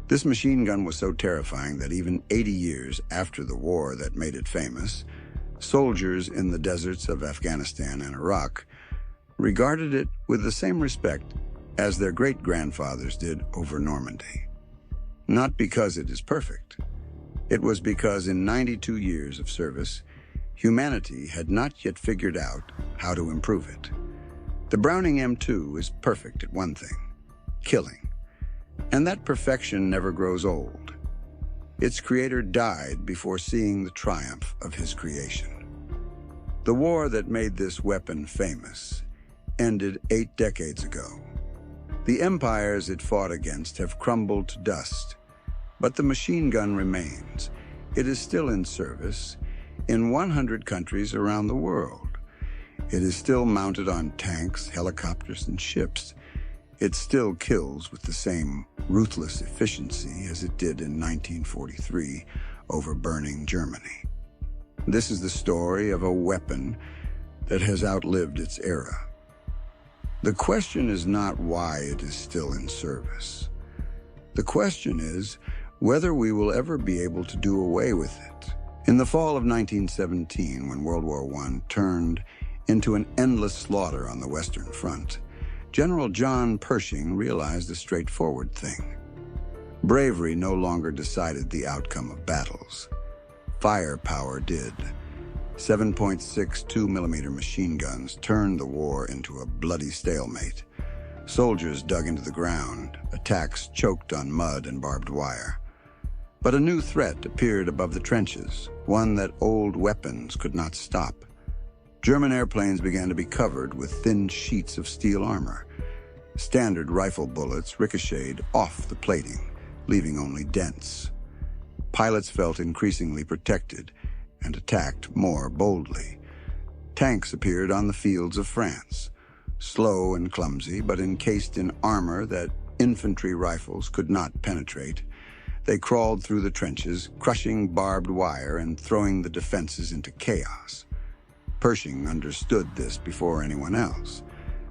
This machine gun was so terrifying that even 80 years after the war that made it famous, soldiers in the deserts of Afghanistan and Iraq regarded it with the same respect as their great-grandfathers did over Normandy. Not because it is perfect. It was because in 92 years of service, humanity had not yet figured out how to improve it. The Browning M2 is perfect at one thing: killing. And that perfection never grows old. Its creator died before seeing the triumph of his creation. The war that made this weapon famous ended 8 decades ago. The empires it fought against have crumbled to dust, but the machine gun remains. It is still in service in 100 countries around the world. It is still mounted on tanks, helicopters, and ships. It still kills with the same ruthless efficiency as it did in 1943 over burning Germany. This is the story of a weapon that has outlived its era. The question is not why it is still in service. The question is whether we will ever be able to do away with it. In the fall of 1917, when World War I turned into an endless slaughter on the Western Front, General John Pershing realized a straightforward thing. Bravery no longer decided the outcome of battles. Firepower did. 7.62mm machine guns turned the war into a bloody stalemate. Soldiers dug into the ground, attacks choked on mud and barbed wire. But a new threat appeared above the trenches, one that old weapons could not stop. German airplanes began to be covered with thin sheets of steel armor. Standard rifle bullets ricocheted off the plating, leaving only dents. Pilots felt increasingly protected and attacked more boldly. Tanks appeared on the fields of France, slow and clumsy, but encased in armor that infantry rifles could not penetrate. They crawled through the trenches, crushing barbed wire and throwing the defenses into chaos. Pershing understood this before anyone else.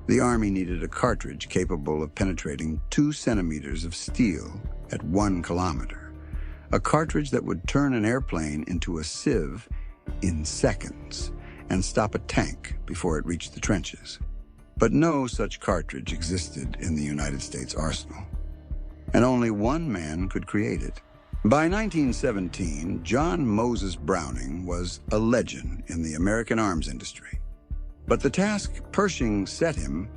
The Army needed a cartridge capable of penetrating 2 centimeters of steel at 1 kilometer. A cartridge that would turn an airplane into a sieve in seconds and stop a tank before it reached the trenches. But no such cartridge existed in the United States arsenal, and only one man could create it. By 1917, John Moses Browning was a legend in the American arms industry. But the task Pershing set him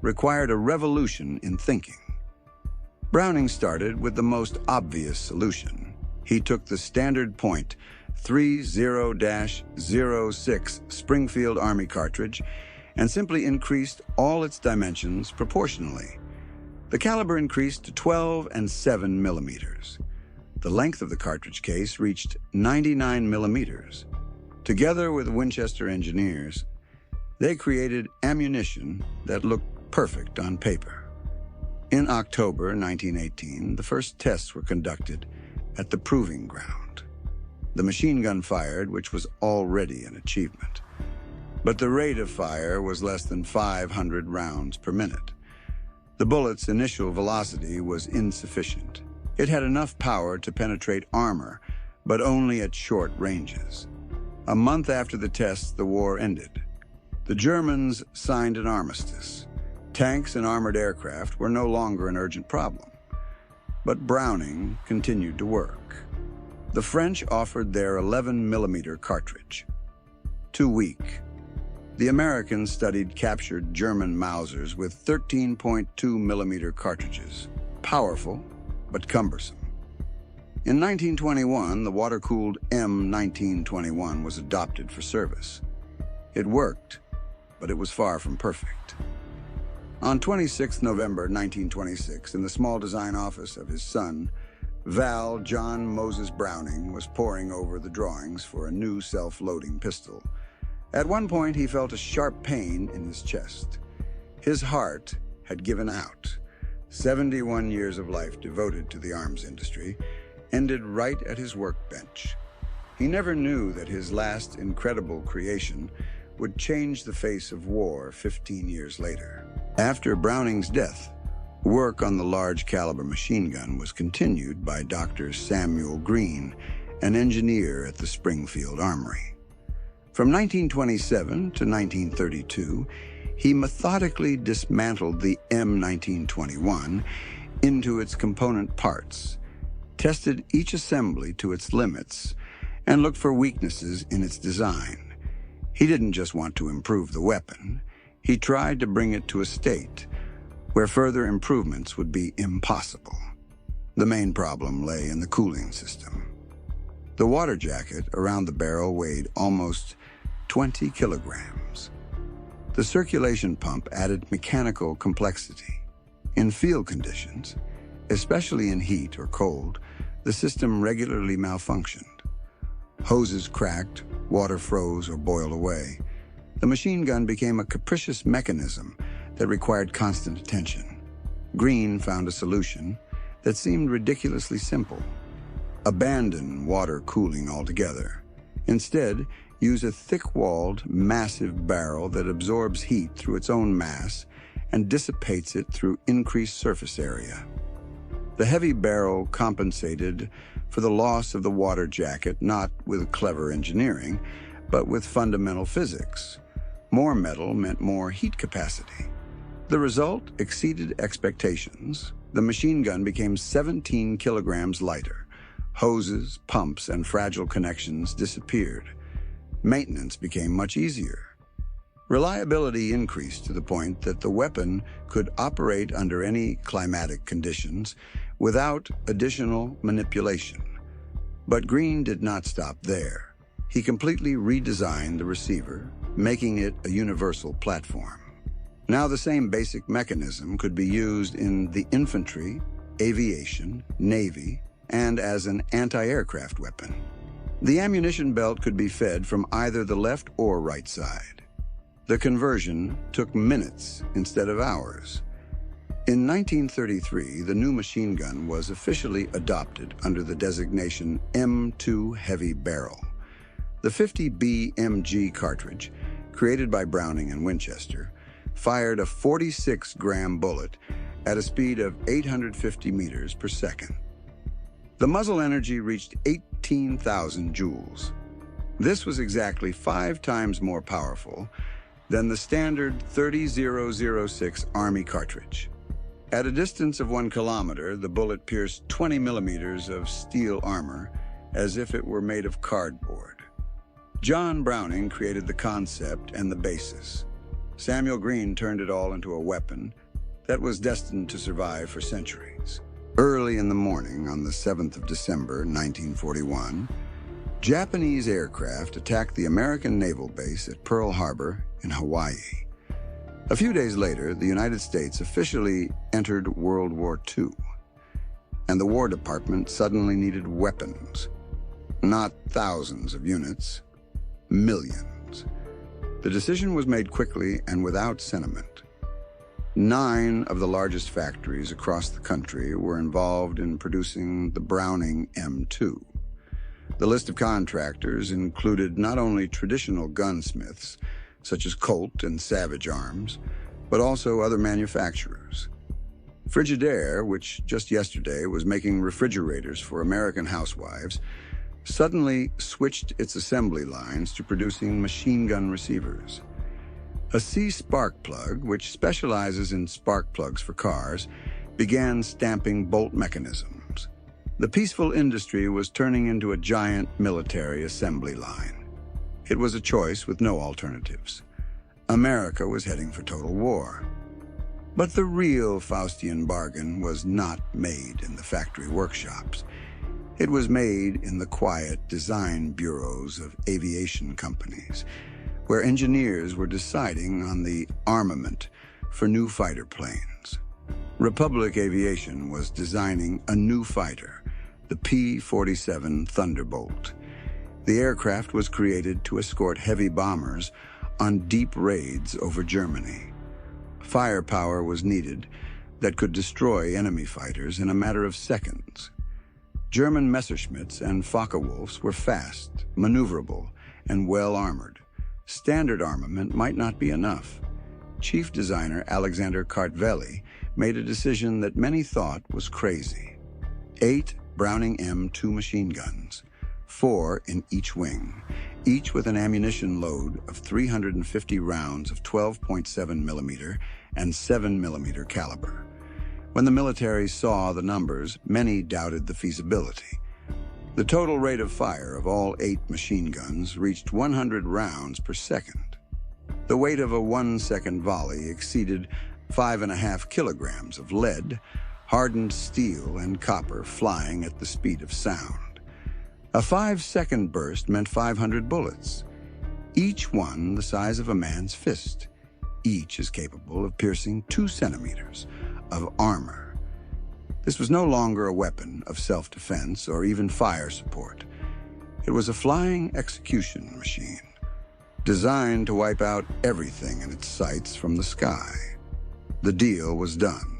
required a revolution in thinking. Browning started with the most obvious solution. He took the standard point 30-06 Springfield Army cartridge and simply increased all its dimensions proportionally. The caliber increased to 12 and 7 millimeters. The length of the cartridge case reached 99 millimeters. Together with Winchester engineers, they created ammunition that looked perfect on paper. In October 1918, the first tests were conducted at the proving ground. The machine gun fired, which was already an achievement. But the rate of fire was less than 500 rounds per minute. The bullet's initial velocity was insufficient. It had enough power to penetrate armor, but only at short ranges. A month after the tests, the war ended. The Germans signed an armistice. Tanks and armored aircraft were no longer an urgent problem. But Browning continued to work. The French offered their 11-millimeter cartridge. Too weak. The Americans studied captured German Mausers with 13.2-millimeter cartridges. Powerful, but cumbersome. In 1921, the water-cooled M1921 was adopted for service. It worked, but it was far from perfect. On 26 November 1926, in the small design office of his son, Val John Moses Browning was poring over the drawings for a new self-loading pistol. At one point, he felt a sharp pain in his chest. His heart had given out. 71 years of life devoted to the arms industry ended right at his workbench. He never knew that his last incredible creation would change the face of war 15 years later. After Browning's death, Work on the large caliber machine gun was continued by Dr. Samuel Green, an engineer at the Springfield Armory. From 1927 to 1932, he methodically dismantled the M1921 into its component parts, tested each assembly to its limits, and looked for weaknesses in its design. He didn't just want to improve the weapon, he tried to bring it to a state where further improvements would be impossible. The main problem lay in the cooling system. The water jacket around the barrel weighed almost 20 kilograms. The circulation pump added mechanical complexity. In field conditions, especially in heat or cold, the system regularly malfunctioned. Hoses cracked, water froze or boiled away. The machine gun became a capricious mechanism that required constant attention. Green found a solution that seemed ridiculously simple. Abandon water cooling altogether. Instead, use a thick-walled, massive barrel that absorbs heat through its own mass and dissipates it through increased surface area. The heavy barrel compensated for the loss of the water jacket not with clever engineering, but with fundamental physics. More metal meant more heat capacity. The result exceeded expectations. The machine gun became 17 kilograms lighter. Hoses, pumps, and fragile connections disappeared. Maintenance became much easier. Reliability increased to the point that the weapon could operate under any climatic conditions without additional manipulation. But Green did not stop there. He completely redesigned the receiver, making it a universal platform. Now the same basic mechanism could be used in the infantry, aviation, navy, and as an anti-aircraft weapon. The ammunition belt could be fed from either the left or right side. The conversion took minutes instead of hours. In 1933, the new machine gun was officially adopted under the designation M2 Heavy Barrel. The 50 BMG cartridge, created by Browning and Winchester, fired a 46-gram bullet at a speed of 850 meters per second. The muzzle energy reached 18,000 joules. This was exactly 5 times more powerful than the standard 30-006 Army cartridge. At a distance of 1 kilometer, the bullet pierced 20 millimeters of steel armor as if it were made of cardboard. John Browning created the concept and the basis. Samuel Green turned it all into a weapon that was destined to survive for centuries. Early in the morning on the 7th of December, 1941, Japanese aircraft attacked the American naval base at Pearl Harbor in Hawaii. A few days later, the United States officially entered World War II, and the War Department suddenly needed weapons. Not thousands of units, millions. The decision was made quickly and without sentiment. 9 of the largest factories across the country were involved in producing the Browning M2. The list of contractors included not only traditional gunsmiths, such as Colt and Savage Arms, but also other manufacturers. Frigidaire, which just yesterday was making refrigerators for American housewives, suddenly switched its assembly lines to producing machine gun receivers. A C spark plug, which specializes in spark plugs for cars, began stamping bolt mechanisms. The peaceful industry was turning into a giant military assembly line. It was a choice with no alternatives. America was heading for total war. But the real Faustian bargain was not made in the factory workshops. It was made in the quiet design bureaus of aviation companies, where engineers were deciding on the armament for new fighter planes. Republic Aviation was designing a new fighter, the P-47 Thunderbolt. The aircraft was created to escort heavy bombers on deep raids over Germany. Firepower was needed that could destroy enemy fighters in a matter of seconds. German Messerschmitts and Focke-Wulfs were fast, maneuverable, and well-armored. Standard armament might not be enough. chief designer Alexander Kartveli made a decision that many thought was crazy. 8 Browning M2 machine guns, 4 in each wing, each with an ammunition load of 350 rounds of 12.7 millimeter and 7 millimeter caliber. When the military saw the numbers, many doubted the feasibility. The total rate of fire of all 8 machine guns reached 100 rounds per second. The weight of a 1-second volley exceeded 5.5 kilograms of lead, hardened steel, and copper flying at the speed of sound. A 5-second burst meant 500 bullets, each one the size of a man's fist. Each is capable of piercing 2 centimeters of armor. This was no longer a weapon of self-defense or even fire support. It was a flying execution machine, designed to wipe out everything in its sights from the sky. The deal was done.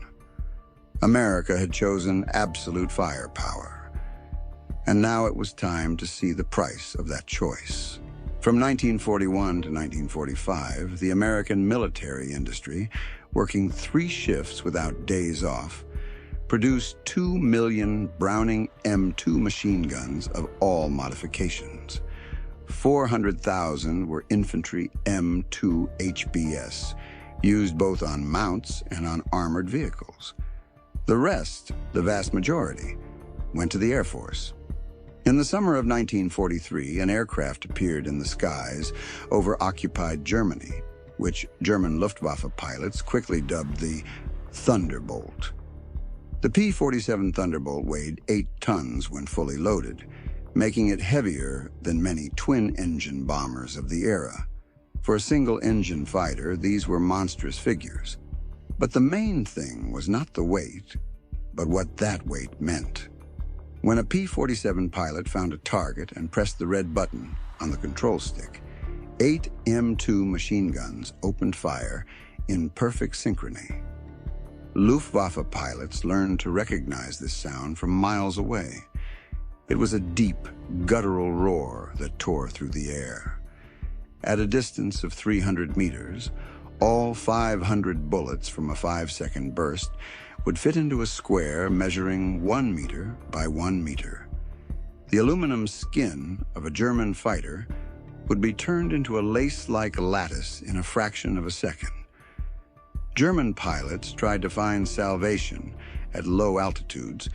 America had chosen absolute firepower, and now it was time to see the price of that choice. From 1941 to 1945, the American military industry, working 3 shifts without days off, produced 2 million Browning M2 machine guns of all modifications. 400,000 were infantry M2 HBS, used both on mounts and on armored vehicles. The rest, the vast majority, went to the Air Force. In the summer of 1943, an aircraft appeared in the skies over occupied Germany, which German Luftwaffe pilots quickly dubbed the Thunderbolt. The P-47 Thunderbolt weighed 8 tons when fully loaded, making it heavier than many twin-engine bombers of the era. For a single-engine fighter, these were monstrous figures. But the main thing was not the weight, but what that weight meant. When a P-47 pilot found a target and pressed the red button on the control stick, 8 M2 machine guns opened fire in perfect synchrony. Luftwaffe pilots learned to recognize this sound from miles away. It was a deep, guttural roar that tore through the air. At a distance of 300 meters, all 500 bullets from a 5-second burst would fit into a square measuring 1 meter by 1 meter. The aluminum skin of a German fighter would be turned into a lace-like lattice in a fraction of a second. German pilots tried to find salvation at low altitudes,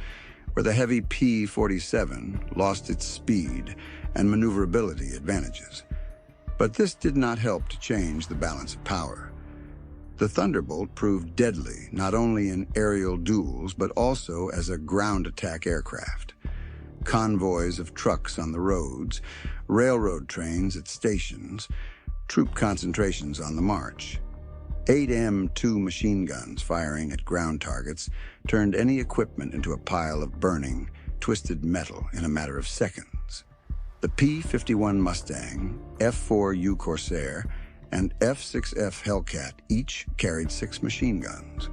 where the heavy P-47 lost its speed and maneuverability advantages. But this did not help to change the balance of power. The Thunderbolt proved deadly not only in aerial duels, but also as a ground attack aircraft. Convoys of trucks on the roads, railroad trains at stations, troop concentrations on the march. 8 M2 machine guns firing at ground targets turned any equipment into a pile of burning, twisted metal in a matter of seconds. The P-51 Mustang, F-4U Corsair, and F-6F Hellcat each carried 6 machine guns.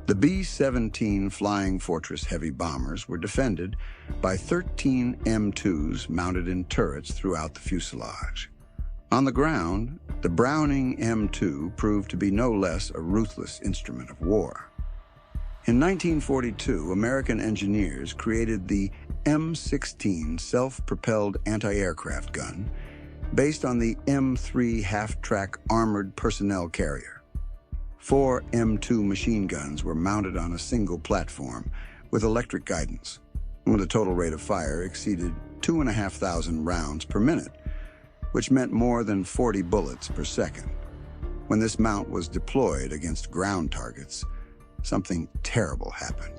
The B-17 Flying Fortress heavy bombers were defended by 13 M2s mounted in turrets throughout the fuselage. On the ground, the Browning M2 proved to be no less a ruthless instrument of war. In 1942, American engineers created the M16 self-propelled anti-aircraft gun based on the M3 half-track armored personnel carrier. 4 M2 machine guns were mounted on a single platform with electric guidance, with a total rate of fire exceeded 2,500 rounds per minute, which meant more than 40 bullets per second. When this mount was deployed against ground targets, something terrible happened.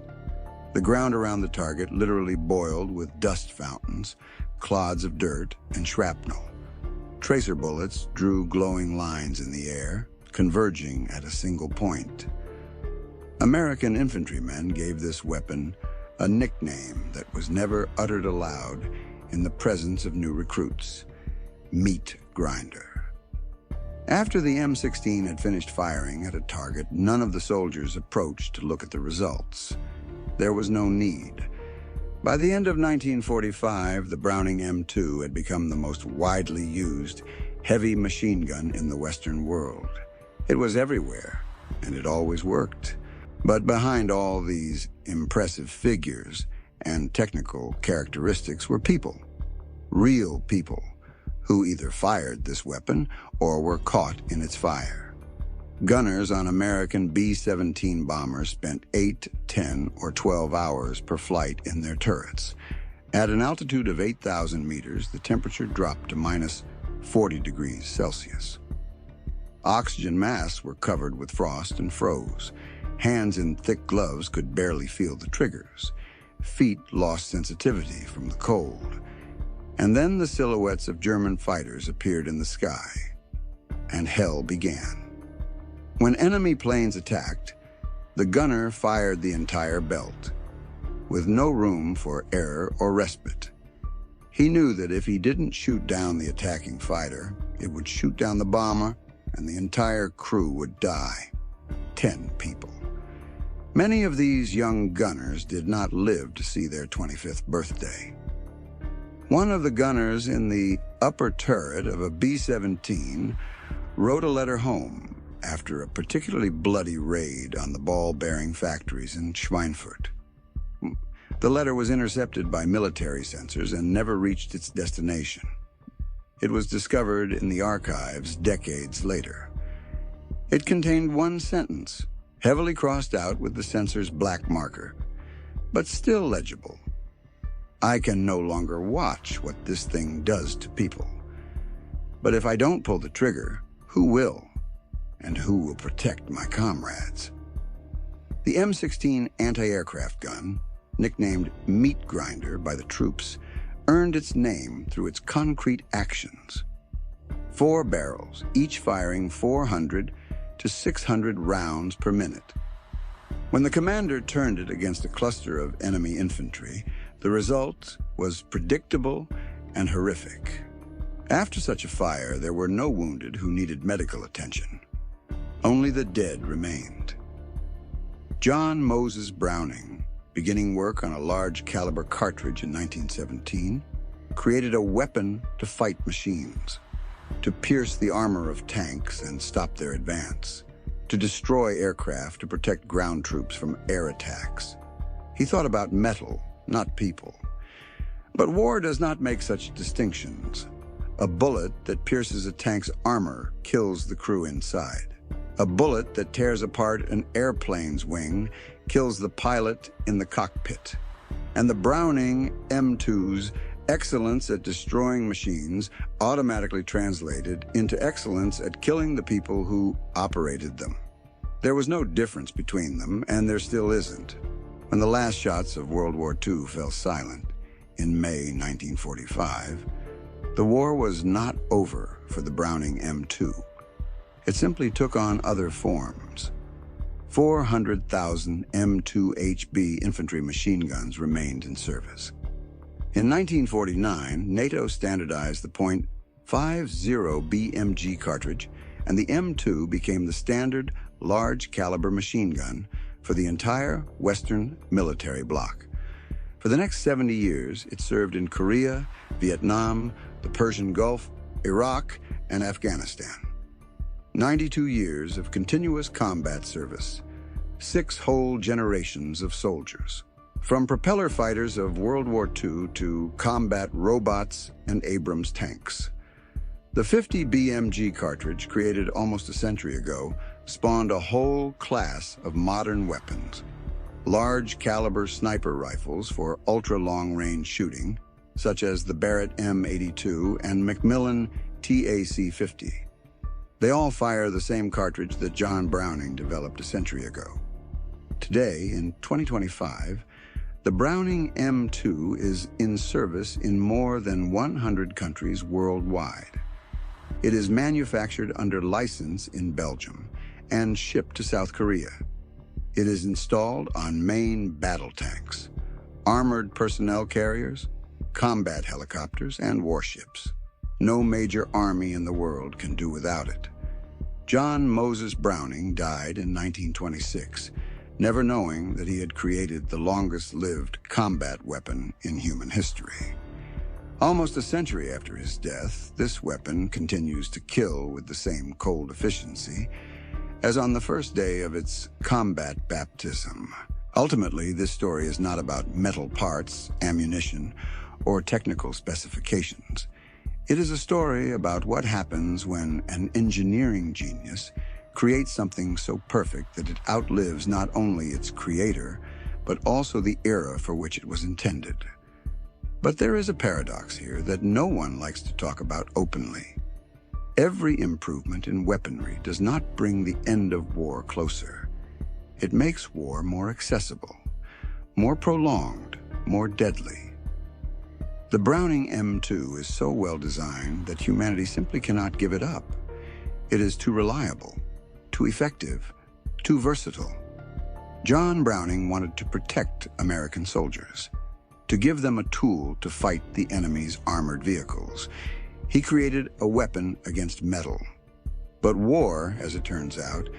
The ground around the target literally boiled with dust fountains, clods of dirt, and shrapnel. Tracer bullets drew glowing lines in the air, converging at a single point. American infantrymen gave this weapon a nickname that was never uttered aloud in the presence of new recruits: meat grinder. After the M16 had finished firing at a target, none of the soldiers approached to look at the results. There was no need. By the end of 1945, the Browning M2 had become the most widely used heavy machine gun in the Western world. It was everywhere, and it always worked. But behind all these impressive figures and technical characteristics were people, real people, who either fired this weapon or were caught in its fire. Gunners on American B-17 bombers spent 8, 10, or 12 hours per flight in their turrets. At an altitude of 8,000 meters, the temperature dropped to minus 40 degrees Celsius. Oxygen masks were covered with frost and froze. Hands in thick gloves could barely feel the triggers. Feet lost sensitivity from the cold. And then the silhouettes of German fighters appeared in the sky, and hell began. When enemy planes attacked, the gunner fired the entire belt, with no room for error or respite. He knew that if he didn't shoot down the attacking fighter, it would shoot down the bomber, and the entire crew would die. 10 people. Many of these young gunners did not live to see their 25th birthday. One of the gunners in the upper turret of a B-17 wrote a letter home after a particularly bloody raid on the ball-bearing factories in Schweinfurt. The letter was intercepted by military sensors and never reached its destination. It was discovered in the archives decades later. It contained one sentence, heavily crossed out with the sensor's black marker, but still legible. I can no longer watch what this thing does to people. But if I don't pull the trigger, who will? And who will protect my comrades? The M16 anti-aircraft gun, nicknamed Meat Grinder by the troops, earned its name through its concrete actions. 4 barrels, each firing 400 to 600 rounds per minute. When the commander turned it against a cluster of enemy infantry, the result was predictable and horrific. After such a fire, there were no wounded who needed medical attention. Only the dead remained. John Moses Browning, beginning work on a large caliber cartridge in 1917, created a weapon to fight machines, to pierce the armor of tanks and stop their advance, to destroy aircraft to protect ground troops from air attacks. He thought about metal, not people. But war does not make such distinctions. A bullet that pierces a tank's armor kills the crew inside. A bullet that tears apart an airplane's wing kills the pilot in the cockpit. And the Browning M2's excellence at destroying machines automatically translated into excellence at killing the people who operated them. There was no difference between them, and there still isn't. When the last shots of World War II fell silent in May 1945, the war was not over for the Browning M2. It simply took on other forms. 400,000 M2HB infantry machine guns remained in service. In 1949, NATO standardized the .50 BMG cartridge, and the M2 became the standard large-caliber machine gun for the entire Western military bloc. For the next 70 years, it served in Korea, Vietnam, the Persian Gulf, Iraq, and Afghanistan. 92 years of continuous combat service, 6 whole generations of soldiers. From propeller fighters of World War II to combat robots and Abrams tanks. The .50 BMG cartridge, created almost a century ago, spawned a whole class of modern weapons. Large caliber sniper rifles for ultra-long-range shooting, such as the Barrett M82 and Macmillan TAC-50. They all fire the same cartridge that John Browning developed a century ago. Today, in 2025, the Browning M2 is in service in more than 100 countries worldwide. It is manufactured under license in Belgium and shipped to South Korea. It is installed on main battle tanks, armored personnel carriers, combat helicopters, and warships. No major army in the world can do without it. John Moses Browning died in 1926, never knowing that he had created the longest-lived combat weapon in human history. Almost a century after his death, this weapon continues to kill with the same cold efficiency, as on the first day of its combat baptism. Ultimately, this story is not about metal parts, ammunition, or technical specifications. It is a story about what happens when an engineering genius creates something so perfect that it outlives not only its creator, but also the era for which it was intended. But there is a paradox here that no one likes to talk about openly. Every improvement in weaponry does not bring the end of war closer. It makes war more accessible, more prolonged, more deadly. The Browning M2 is so well designed that humanity simply cannot give it up. It is too reliable, too effective, too versatile. John Browning wanted to protect American soldiers, to give them a tool to fight the enemy's armored vehicles. He created a weapon against metal. But war, as it turns out,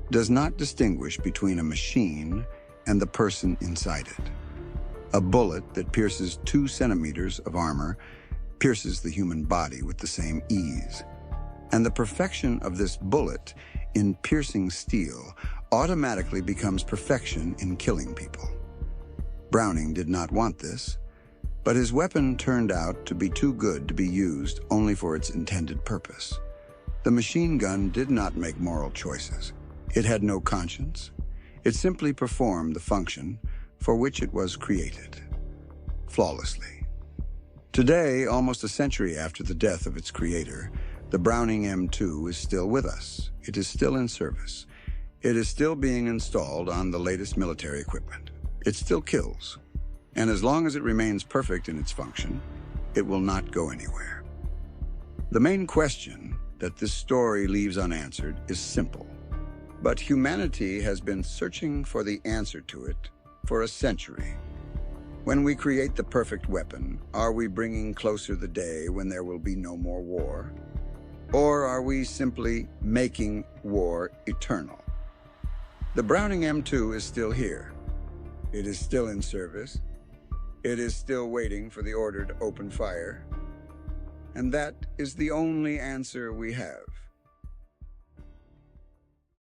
does not distinguish between a machine and the person inside it. A bullet that pierces 2 centimeters of armor pierces the human body with the same ease. And the perfection of this bullet in piercing steel automatically becomes perfection in killing people. Browning did not want this, but his weapon turned out to be too good to be used only for its intended purpose. The machine gun did not make moral choices. It had no conscience. It simply performed the function for which it was created, flawlessly. Today, almost a century after the death of its creator, the Browning M2 is still with us. It is still in service. It is still being installed on the latest military equipment. It still kills. And as long as it remains perfect in its function, it will not go anywhere. The main question that this story leaves unanswered is simple. But humanity has been searching for the answer to it for a century. When we create the perfect weapon, are we bringing closer the day when there will be no more war? Or are we simply making war eternal? The Browning M2 is still here. It is still in service. It is still waiting for the order to open fire. And that is the only answer we have.